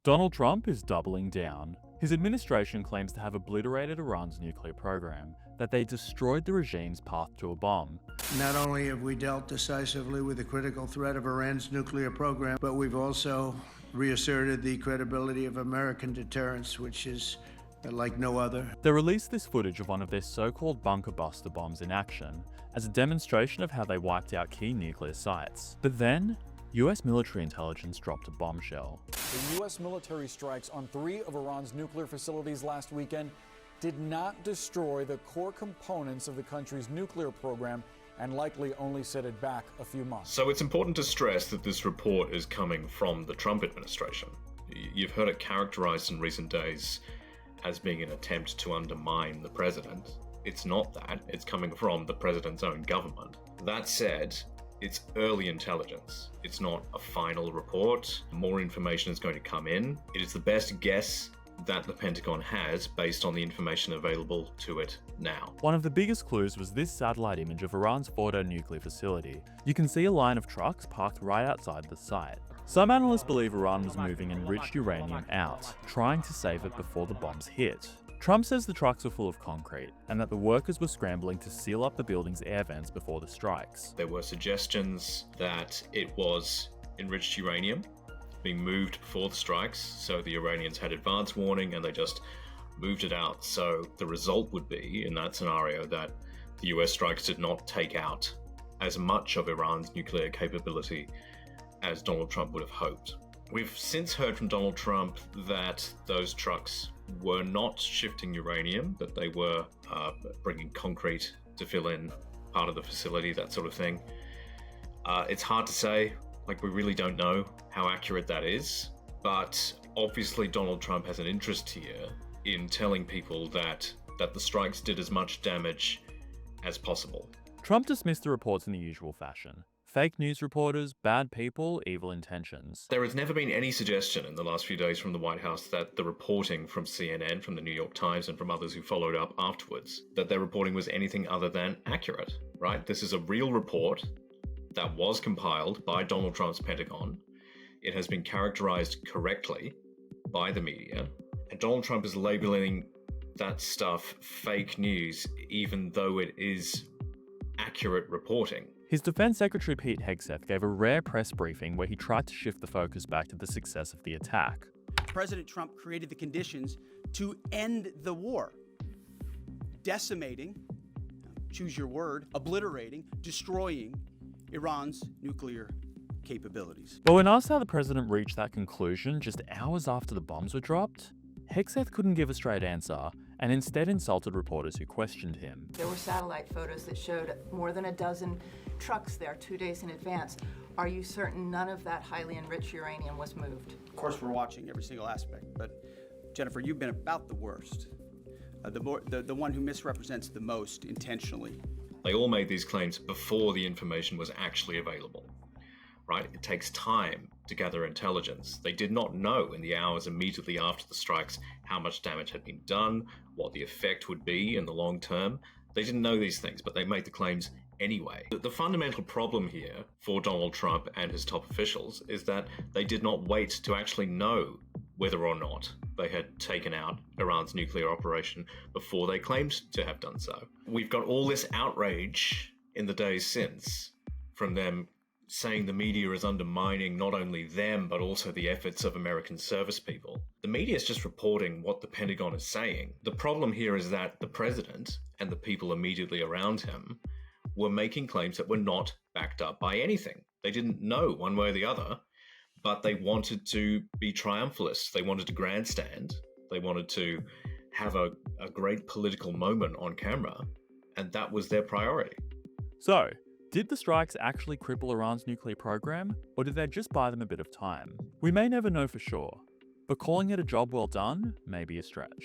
Donald Trump is doubling down. His administration claims to have obliterated Iran's nuclear program, that they destroyed the regime's path to a bomb. Not only have we dealt decisively with the critical threat of Iran's nuclear program, but we've also reasserted the credibility of American deterrence, which is like no other. They released this footage of one of their so-called bunker buster bombs in action, as a demonstration of how they wiped out key nuclear sites. But then, US military intelligence dropped a bombshell. The U.S. military strikes on 3 of Iran's nuclear facilities last weekend did not destroy the core components of the country's nuclear program and likely only set it back a few months. So it's important to stress that this report is coming from the Trump administration. You've heard it characterized in recent days as being an attempt to undermine the president. It's not that. It's coming from the president's own government. That said, it's early intelligence. It's not a final report. More information is going to come in. It is the best guess that the Pentagon has based on the information available to it now. One of the biggest clues was this satellite image of Iran's Fordo nuclear facility. You can see a line of trucks parked right outside the site. Some analysts believe Iran was moving enriched uranium out, trying to save it before the bombs hit. Trump says the trucks were full of concrete, and that the workers were scrambling to seal up the building's air vents before the strikes. There were suggestions that it was enriched uranium being moved before the strikes, so the Iranians had advance warning and they just moved it out. So the result would be, in that scenario, that the US strikes did not take out as much of Iran's nuclear capability as Donald Trump would have hoped. We've since heard from Donald Trump that those trucks were not shifting uranium, that they were bringing concrete to fill in part of the facility, that sort of thing. It's hard to say. We really don't know how accurate that is. But obviously Donald Trump has an interest here in telling people that the strikes did as much damage as possible. Trump dismissed the reports in the usual fashion. Fake news reporters, bad people, evil intentions. There has never been any suggestion in the last few days from the White House that the reporting from CNN, from the New York Times, and from others who followed up afterwards, that their reporting was anything other than accurate, right? This is a real report that was compiled by Donald Trump's Pentagon. It has been characterized correctly by the media, and Donald Trump is labeling that stuff fake news, even though it is accurate reporting. His Defense Secretary Pete Hegseth gave a rare press briefing where he tried to shift the focus back to the success of the attack. President Trump created the conditions to end the war, decimating, choose your word, obliterating, destroying Iran's nuclear capabilities. But when asked how the president reached that conclusion just hours after the bombs were dropped, Hegseth couldn't give a straight answer and instead insulted reporters who questioned him. There were satellite photos that showed more than a dozen trucks there 2 days in advance. Are you certain none of that highly enriched uranium was moved? Of course, we're watching every single aspect, but Jennifer, you've been about the worst. The one who misrepresents the most intentionally. They all made these claims before the information was actually available, right? It takes time to gather intelligence. They did not know in the hours immediately after the strikes how much damage had been done, what the effect would be in the long term. They didn't know these things, but they made the claims anyway. The fundamental problem here for Donald Trump and his top officials is that they did not wait to actually know whether or not they had taken out Iran's nuclear operation before they claimed to have done so. We've got all this outrage in the days since from them saying the media is undermining not only them, but also the efforts of American service people. The media is just reporting what the Pentagon is saying. The problem here is that the president and the people immediately around him were making claims that were not backed up by anything. They didn't know one way or the other, but they wanted to be triumphalists. They wanted to grandstand. They wanted to have a great political moment on camera, and that was their priority. So, did the strikes actually cripple Iran's nuclear program, or did they just buy them a bit of time? We may never know for sure, but calling it a job well done may be a stretch.